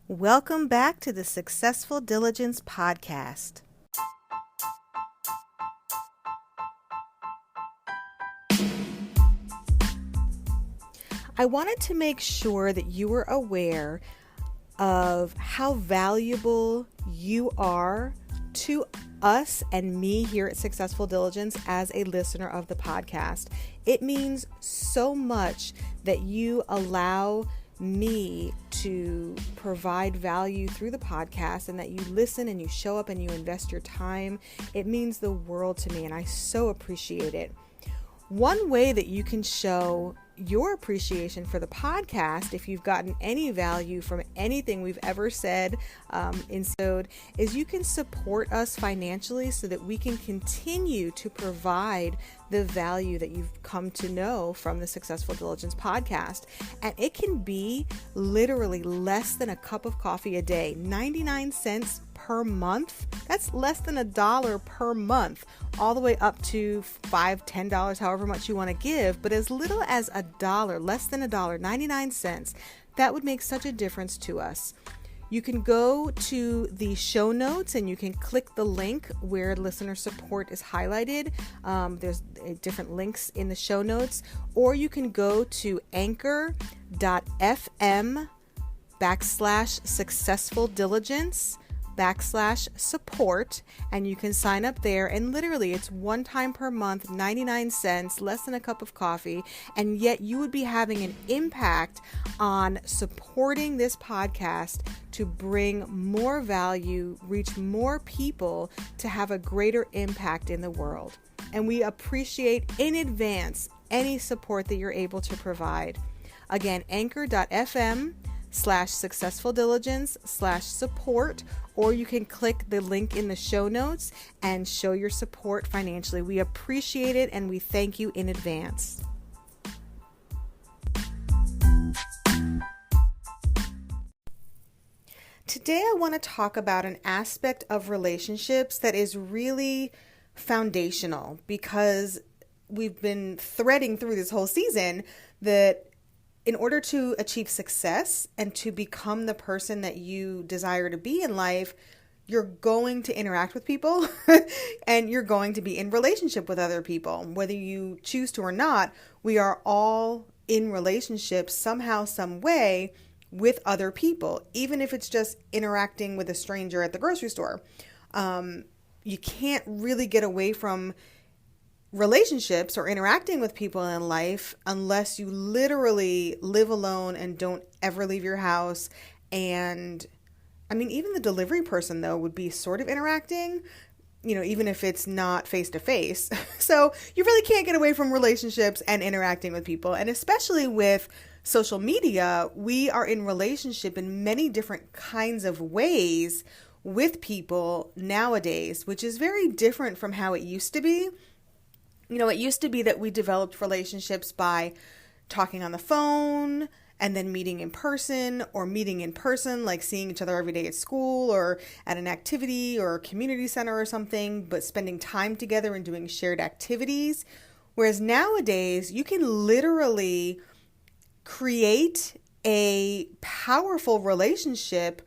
Welcome back to the Successful Diligence podcast. I wanted to make sure that you were aware of how valuable you are to us and me here at Successful Diligence as a listener of the podcast. It means so much that you allow me to provide value through the podcast and that you listen and you show up and you invest your time. It means the world to me and I so appreciate it. One way that you can show your appreciation for the podcast, if you've gotten any value from anything we've ever said is you can support us financially so that we can continue to provide the value that you've come to know from the Successful Diligence podcast. And it can be literally less than a cup of coffee a day, 99 cents per month. That's less than $1 per month, all the way up to $5, $10, however much you want to give. But as little as $1, less than $1, 99 cents, that would make such a difference to us. You can go to the show notes and you can click the link where listener support is highlighted. There's different links in the show notes, or you can go to anchor.fm/successful diligence /support, and you can sign up there, and literally it's one time per month, 99 cents, less than a cup of coffee, and yet you would be having an impact on supporting this podcast to bring more value, reach more people, to have a greater impact in the world. And we appreciate in advance any support that you're able to provide. Again, anchor.fm/successful diligence /support, or you can click the link in the show notes and show your support financially. We appreciate it and we thank you in advance. Today I want to talk about an aspect of relationships that is really foundational, because we've been threading through this whole season that in order to achieve success and to become the person that you desire to be in life, you're going to interact with people and you're going to be in relationship with other people. Whether you choose to or not, we are all in relationships somehow, some way with other people, even if it's just interacting with a stranger at the grocery store. You can't really get away from relationships or interacting with people in life unless you literally live alone and don't ever leave your house. And I mean, even the delivery person though would be sort of interacting, even if it's not face to face. So you really can't get away from relationships and interacting with people. And especially with social media, we are in relationship in many different kinds of ways with people nowadays, which is very different from how it used to be. It used to be that we developed relationships by talking on the phone and then meeting in person, or meeting in person, like seeing each other every day at school or at an activity or a community center or something, but spending time together and doing shared activities. Whereas nowadays, you can literally create a powerful relationship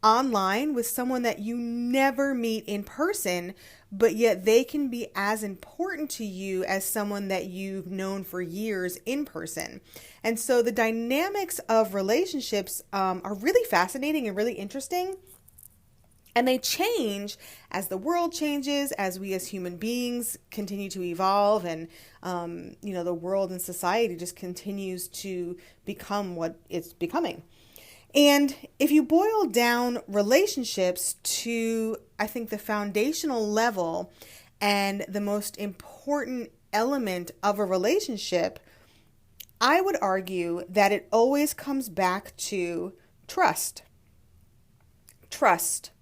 online with someone that you never meet in person, but yet they can be as important to you as someone that you've known for years in person. And so the dynamics of relationships are really fascinating and really interesting. And they change as the world changes, as we as human beings continue to evolve, and the world and society just continues to become what it's becoming. And if you boil down relationships to, I think, the foundational level and the most important element of a relationship, I would argue that it always comes back to trust. Trust.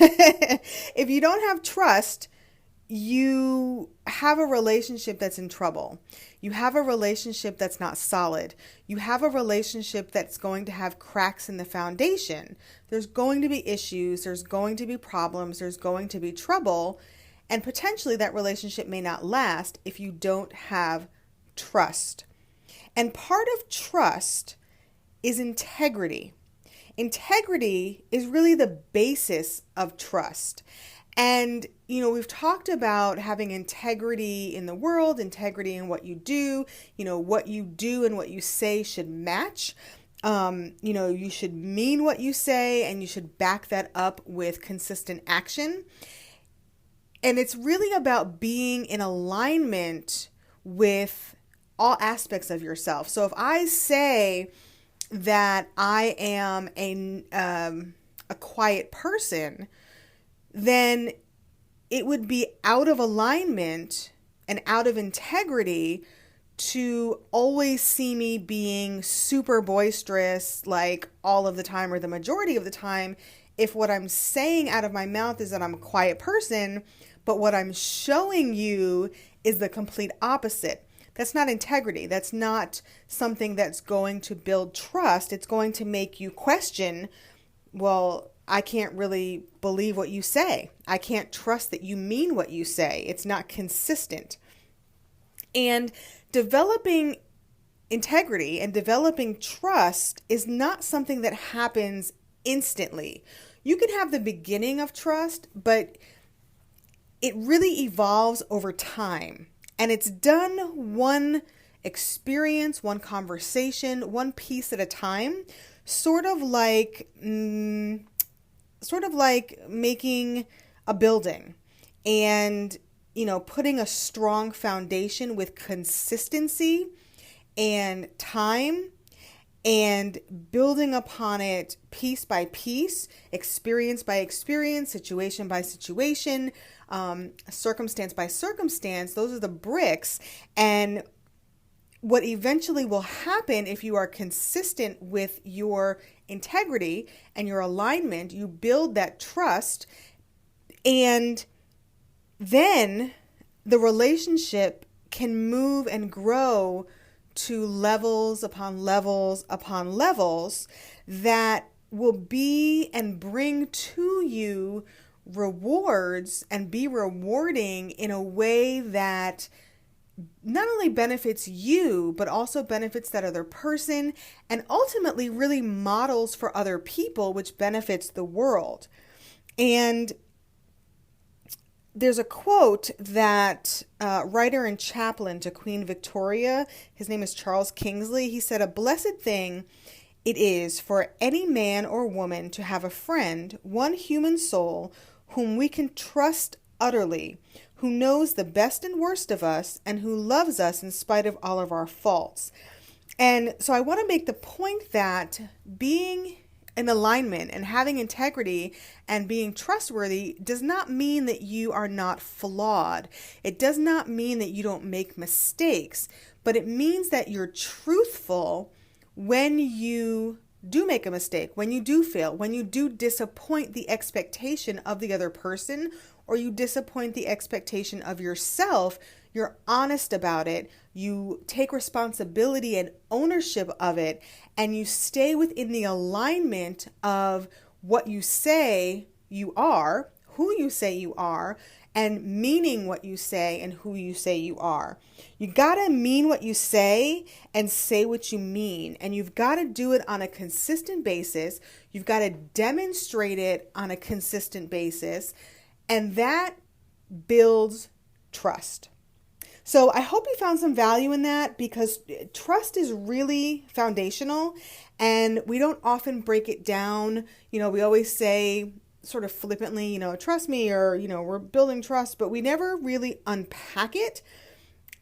If you don't have trust, you have a relationship that's in trouble. You have a relationship that's not solid. You have a relationship that's going to have cracks in the foundation. There's going to be issues. There's going to be problems. There's going to be trouble. And potentially that relationship may not last if you don't have trust. And part of trust is integrity. integrity is really the basis of trust. And, we've talked about having integrity in the world, integrity in what you do, what you do and what you say should match. You should mean what you say, and you should back that up with consistent action. And it's really about being in alignment with all aspects of yourself. So if I say that I am a quiet person, then it would be out of alignment and out of integrity to always see me being super boisterous like all of the time or the majority of the time, if what I'm saying out of my mouth is that I'm a quiet person, but what I'm showing you is the complete opposite. That's not integrity. That's not something that's going to build trust. It's going to make you question, well, I can't really believe what you say. I can't trust that you mean what you say. It's not consistent. And developing integrity and developing trust is not something that happens instantly. You can have the beginning of trust, but it really evolves over time. And it's done one experience, one conversation, one piece at a time, sort of like making a building and, putting a strong foundation with consistency and time and building upon it piece by piece, experience by experience, situation by situation, circumstance by circumstance. Those are the bricks. And what eventually will happen if you are consistent with your integrity and your alignment, you build that trust, and then the relationship can move and grow to levels upon levels upon levels that will be and bring to you rewards and be rewarding in a way that not only benefits you, but also benefits that other person and ultimately really models for other people, which benefits the world. And there's a quote that writer and chaplain to Queen Victoria, his name is Charles Kingsley, he said, "A blessed thing it is for any man or woman to have a friend, one human soul, whom we can trust utterly, who knows the best and worst of us, and who loves us in spite of all of our faults." And so I want to make the point that being in alignment and having integrity and being trustworthy does not mean that you are not flawed. It does not mean that you don't make mistakes, but it means that you're truthful when you do make a mistake, when you do fail, when you do disappoint the expectation of the other person, or you disappoint the expectation of yourself. You're honest about it. You take responsibility and ownership of it, and you stay within the alignment of what you say you are, who you say you are, and meaning what you say and who you say you are. You gotta mean what you say and say what you mean. And you've got to do it on a consistent basis. You've got to demonstrate it on a consistent basis. And that builds trust. So I hope you found some value in that, because trust is really foundational and we don't often break it down. We always say sort of flippantly, trust me, or, we're building trust, but we never really unpack it.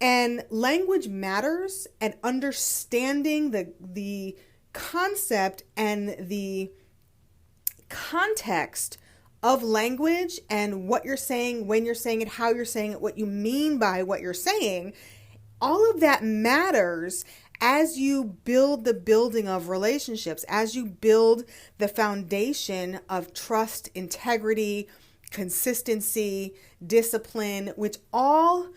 And language matters, and understanding the concept and the context of language and what you're saying, when you're saying it, how you're saying it, what you mean by what you're saying, all of that matters as you build the building of relationships, as you build the foundation of trust, integrity, consistency, discipline, which all,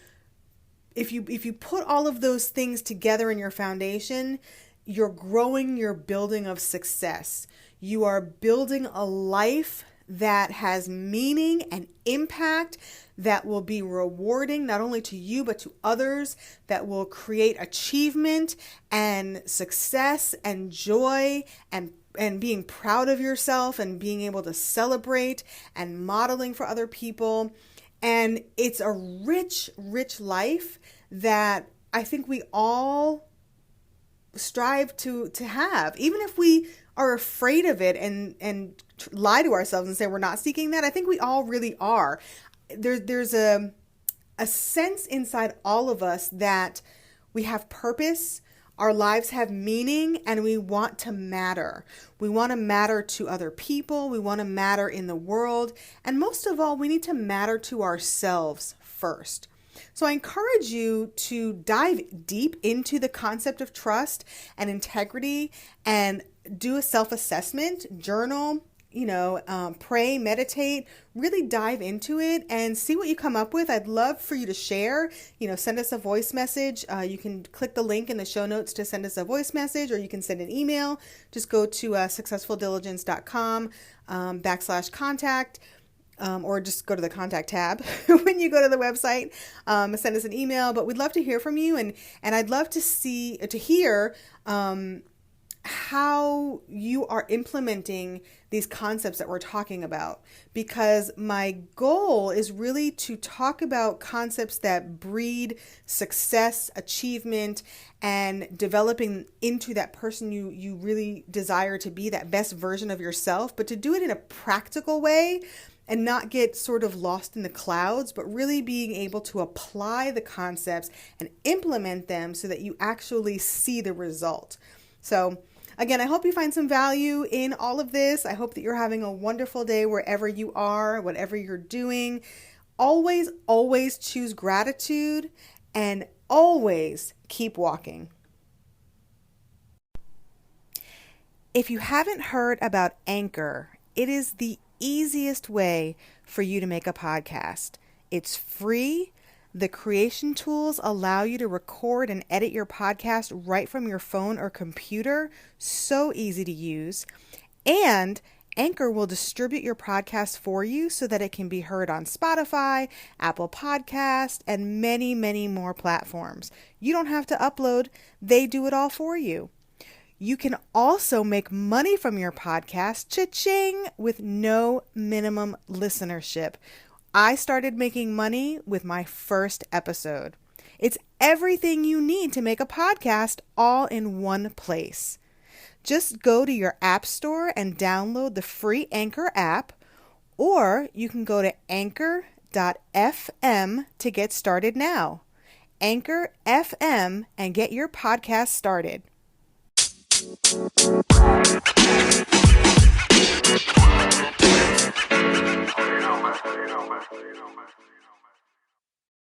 if you put all of those things together in your foundation, you're growing your building of success. You are building a life that has meaning and impact, that will be rewarding not only to you but to others, that will create achievement and success and joy and and being proud of yourself and being able to celebrate and modeling for other people. And it's a rich, rich life that I think we all strive to have. Even if we are afraid of it and lie to ourselves and say we're not seeking that, I think we all really are. There's a sense inside all of us that we have purpose, our lives have meaning, and we want to matter. We want to matter to other people. We want to matter in the world. And most of all, we need to matter to ourselves first. So I encourage you to dive deep into the concept of trust and integrity and do a self-assessment, journal, pray, meditate, really dive into it and see what you come up with. I'd love for you to share, send us a voice message. You can click the link in the show notes to send us a voice message, or you can send an email. Just go to successfuldiligence.com /contact. Or just go to the contact tab when you go to the website, send us an email. But we'd love to hear from you, and I'd love to hear how you are implementing these concepts that we're talking about, because my goal is really to talk about concepts that breed success, achievement, and developing into that person you really desire to be, that best version of yourself, but to do it in a practical way and not get sort of lost in the clouds, but really being able to apply the concepts and implement them so that you actually see the result. So again, I hope you find some value in all of this. I hope that you're having a wonderful day wherever you are, whatever you're doing. Always, always choose gratitude and always keep walking. If you haven't heard about Ankur, it is the easiest way for you to make a podcast. It's free. The creation tools allow you to record and edit your podcast right from your phone or computer. So easy to use. And Ankur will distribute your podcast for you so that it can be heard on Spotify, Apple Podcasts, and many, many more platforms. You don't have to upload. They do it all for you. You can also make money from your podcast, cha-ching, with no minimum listenership. I started making money with my first episode. It's everything you need to make a podcast all in one place. Just go to your app store and download the free Ankur app, or you can go to anchor.fm to get started now. Anchor FM and get your podcast started. You know, man.